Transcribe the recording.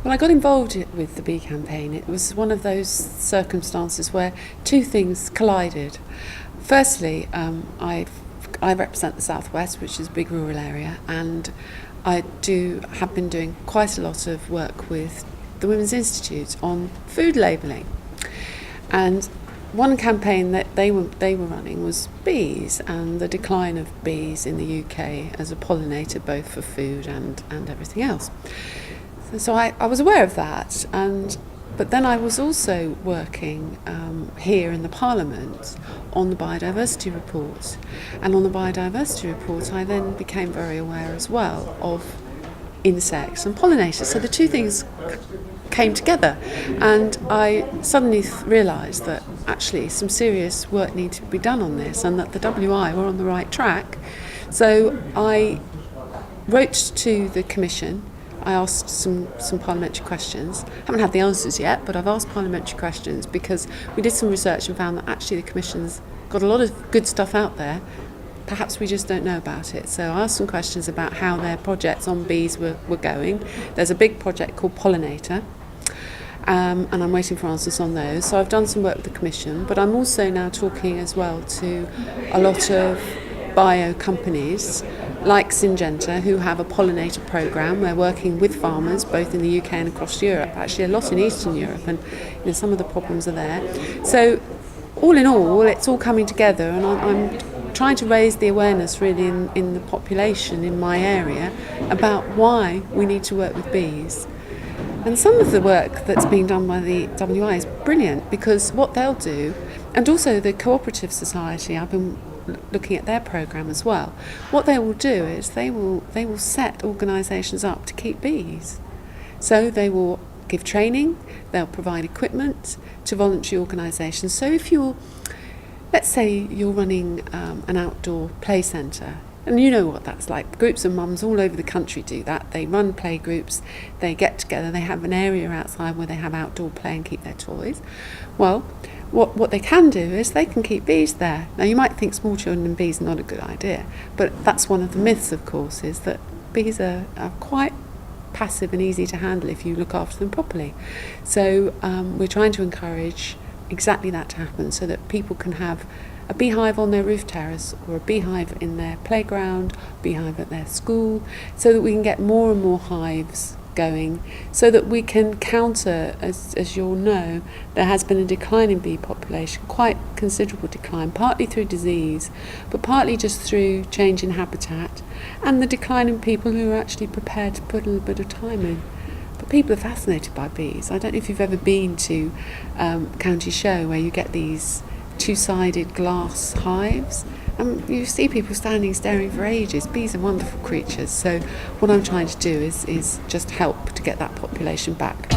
Well, I got involved with the bee campaign. It was one of those circumstances where two things collided. Firstly, I represent the Southwest, which is a big rural area, and I have been doing quite a lot of work with the Women's Institute on food labelling. And one campaign that they were running was bees and the decline of bees in the UK as a pollinator, both for food and everything else. So I was aware of that, but then I was also working here in the Parliament on the biodiversity report. And on the biodiversity report, I then became very aware as well of insects and pollinators. So the two things came together, and I suddenly realised that actually some serious work needed to be done on this, and that the WI were on the right track. So I wrote to the Commission. I asked some parliamentary questions. Haven't had the answers yet, but I've asked parliamentary questions because we did some research and found that actually the Commission's got a lot of good stuff out there. Perhaps we just don't know about it. So I asked some questions about how their projects on bees were going. There's a big project called Pollinator, and I'm waiting for answers on those. So I've done some work with the Commission, but I'm also now talking as well to a lot of bio companies like Syngenta, who have a pollinator programme. We're working with farmers both in the UK and across Europe, actually a lot in Eastern Europe, and some of the problems are there. So all in all, it's all coming together, and I'm trying to raise the awareness really in the population in my area about why we need to work with bees. And some of the work that's being done by the WI is brilliant, because what they'll do, and also the Cooperative Society, I've been looking at their programme as well. What they will do is they will set organisations up to keep bees. So they will give training, they'll provide equipment to voluntary organisations. So if let's say you're running an outdoor play centre, and you know what that's like. Groups of mums all over the country do that. They run play groups, they get together, they have an area outside where they have outdoor play and keep their toys. Well, what they can do is they can keep bees there. Now you might think small children and bees are not a good idea, but that's one of the myths, of course, is that bees are quite passive and easy to handle if you look after them properly. So we're trying to encourage exactly that to happen, so that people can have a beehive on their roof terrace, or a beehive in their playground, beehive at their school, so that we can get more and more hives going, so that we can counter, as you all know, there has been a decline in bee population, quite considerable decline, partly through disease, but partly just through change in habitat, and the decline in people who are actually prepared to put a little bit of time in. But people are fascinated by bees. I don't know if you've ever been to County Show, where you get these two-sided glass hives, and you see people standing staring for ages. Bees are wonderful creatures, so what I'm trying to do is just help to get that population back.